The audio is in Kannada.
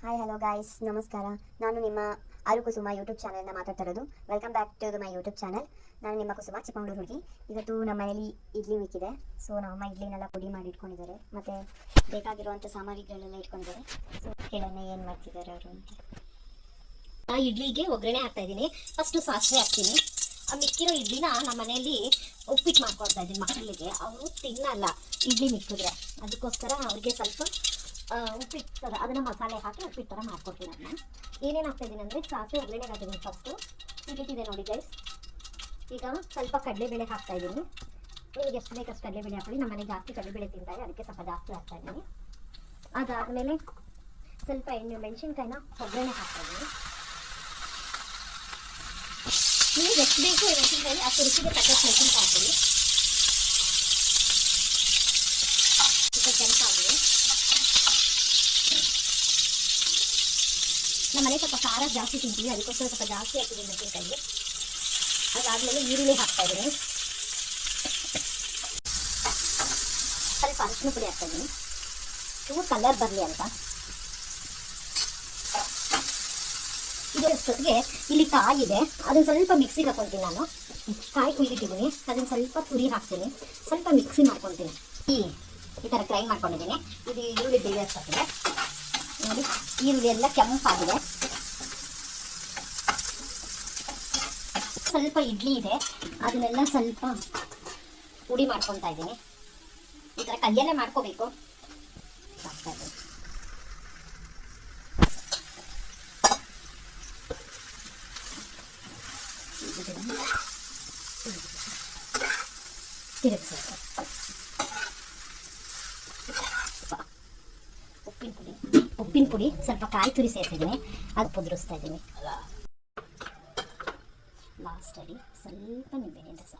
ಹಾಯ್ ಹಲೋ ಗಾಯ್ಸ್, ನಮಸ್ಕಾರ. ನಾನು ನಿಮ್ಮ ಆರು ಕುಸುಮ ಯೂಟ್ಯೂಬ್ ಚಾನಲ್ನ ಮಾತಾಡ್ತಾ ಇರೋದು. Welcome back to my YouTube channel. ನಾನು ನಿಮ್ಮ ಕುಸುಮ, ಚಿಕ್ಕಮಗಳೂರು ಹುಡುಗಿ. ಇವತ್ತು ನಮ್ಮ ಮನೇಲಿ ಇಡ್ಲಿ ಮಿಕ್ಕಿದೆ. ಸೊ ನಮ್ಮಮ್ಮ ಇಡ್ಲಿನೆಲ್ಲ ಪುಡಿ ಮಾಡಿ ಇಟ್ಕೊಂಡಿದ್ದಾರೆ, ಮತ್ತು ಬೇಕಾಗಿರುವಂಥ ಸಾಮಗ್ರಿಗಳೆಲ್ಲ ಇಟ್ಕೊಂಡಿದ್ದಾರೆ. ಸೊ ಹೇಳೋಣ ಏನು ಮಾಡ್ತಿದ್ದಾರೆ ಅವರು ಅಂತ. ಇಡ್ಲಿಗೆ ಒಗ್ಗರಣೆ ಹಾಕ್ತಾ ಇದ್ದೀನಿ. ಫಸ್ಟು ಸಾಸಿವೆ ಹಾಕ್ತೀನಿ. ಮಿಕ್ಕಿರೋ ಇಡ್ಲಿನ ನಮ್ಮ ಮನೆಯಲ್ಲಿ ಉಪ್ಪಿಟ್ಟು ಮಾಡ್ಕೊಡ್ತಾ ಇದ್ದೀನಿ ಮಕ್ಕಳಿಗೆ. ಅವರು ತಿನ್ನಲ್ಲ ಇಡ್ಲಿ ಮಿಕ್ಕಿದ್ರೆ, ಅದಕ್ಕೋಸ್ಕರ ಅವ್ರಿಗೆ ಸ್ವಲ್ಪ ಉಪ್ಪಿಟ್ಟು ಥರ ಅದನ್ನು ಮಸಾಲೆ ಹಾಕಿ ಉಪ್ಪಿಟ್ಟು ಥರ ಮಾಡ್ಕೊಡ್ತೀನಿ. ಅದನ್ನ ಏನೇನು ಹಾಕ್ತಾಯಿದ್ದೀನಿ ಅಂದರೆ ಸಾಸಿವೆ ಒಗ್ಗರಣೆಗೆ ಹಾಕಿದ್ದೀನಿ. ಫಸ್ಟು ಸಿಗುತ್ತಿದೆ ನೋಡಿ ಗೈಸ್. ಈಗ ಸ್ವಲ್ಪ ಕಡಲೆಬೇಳೆ ಹಾಕ್ತಾಯಿದ್ದೀನಿ. ನಿಮಗೆ ಎಷ್ಟು ಬೇಕಷ್ಟು ಕಡಲೆಬೇಳೆ ಹಾಕೊಳ್ಳಿ. ನಮ್ಮ ಮನೆ ಜಾಸ್ತಿ ಕಡಲೆಬೇಳೆ ತಿಂತಾರೆ, ಅದಕ್ಕೆ ಸ್ವಲ್ಪ ಜಾಸ್ತಿ ಹಾಕ್ತಾಯಿದ್ದೀನಿ. ಅದಾದಮೇಲೆ ಸ್ವಲ್ಪ ಮೆಣಸಿನ್ಕಾಯಿನ ಒಗ್ಗರಣೆ ಹಾಕ್ತಾಯಿದ್ದೀನಿ. ನಿಮಗೆ ಎಷ್ಟು ಬೇಕು ಮೆಣಸಿನ್ಕಾಯಿ ಅಷ್ಟು ರುಚಿಗೆ ತಕ್ಕಷ್ಟು ಮೆಣಸಿನ್ಕಾಯಿ ಹಾಕ್ತೀನಿ. ಸ್ವಲ್ಪ ಕೆಂಪಾಗಲಿ. ನಮ್ಮ ಮನೆ ಸ್ವಲ್ಪ ಖಾರ ಜಾಸ್ತಿ ತಿಂತೀವಿ, ಅದಕ್ಕೋಸ್ಕರ ಸ್ವಲ್ಪ ಜಾಸ್ತಿ ಹಾಕಿದ್ದೀನಿ ಮೆಣಸಿನ್ಕಾಯಿ. ಅದಾದಮೇಲೆ ಈರುಳ್ಳಿ ಹಾಕ್ತಾಯಿದ್ದೀನಿ. ಸ್ವಲ್ಪ ಅರಿಶಿನ ಪುಡಿ ಹಾಕ್ತಾಯಿದ್ದೀನಿ, ಇವು ಕಲರ್ ಬರಲಿ ಅಂತ. ಇದರಷ್ಟೊತ್ತಿಗೆ ಇಲ್ಲಿ ಕಾಯಿ ಇದೆ, ಅದನ್ನು ಸ್ವಲ್ಪ ಮಿಕ್ಸಿಗೆ ಹಾಕೊತೀನಿ. ನಾನು ಕಾಯಿ ಕುಯ್ದಿಟ್ಟಿದ್ದೀನಿ, ಅದನ್ನು ಸ್ವಲ್ಪ ತುರಿ ಹಾಕ್ತೀನಿ, ಸ್ವಲ್ಪ ಮಿಕ್ಸಿ ಮಾಡ್ಕೊತೀನಿ. ಈ ಥರ ಗ್ರೈಂಡ್ ಮಾಡ್ಕೊಂಡಿದ್ದೀನಿ. ಇದು ಈರುಳ್ಳಿ ಬೇಯಿಸೋಕ್ಕೆ ನೋಡಿ, ಈರುಳ್ಳಿ ಎಲ್ಲ ಕೆಂಪಾಗಿದೆ. ಸ್ವಲ್ಪ ಇಡ್ಲಿ ಇದೆ, ಅದನ್ನೆಲ್ಲ ಸ್ವಲ್ಪ ಪುಡಿ ಮಾಡ್ಕೊತಾ ಇದ್ದೀನಿ. ಈ ಥರ ಕೈಯಲ್ಲೇ ಮಾಡ್ಕೋಬೇಕು. ಉಪ್ಪಿನ ಪುಡಿ ಸ್ವಲ್ಪ ಕಾಯಿ ತುರಿ ಸೇರಿಸಿದ್ದೀನಿ, ಅದು ಪುದ್ರಿಸ್ತಾ ಇದ್ದೀನಿ. ಲಾಸ್ಟಲ್ಲಿ ಸ್ವಲ್ಪ ನಿಂಬೆಹಣ್ಣಿನ ರಸ.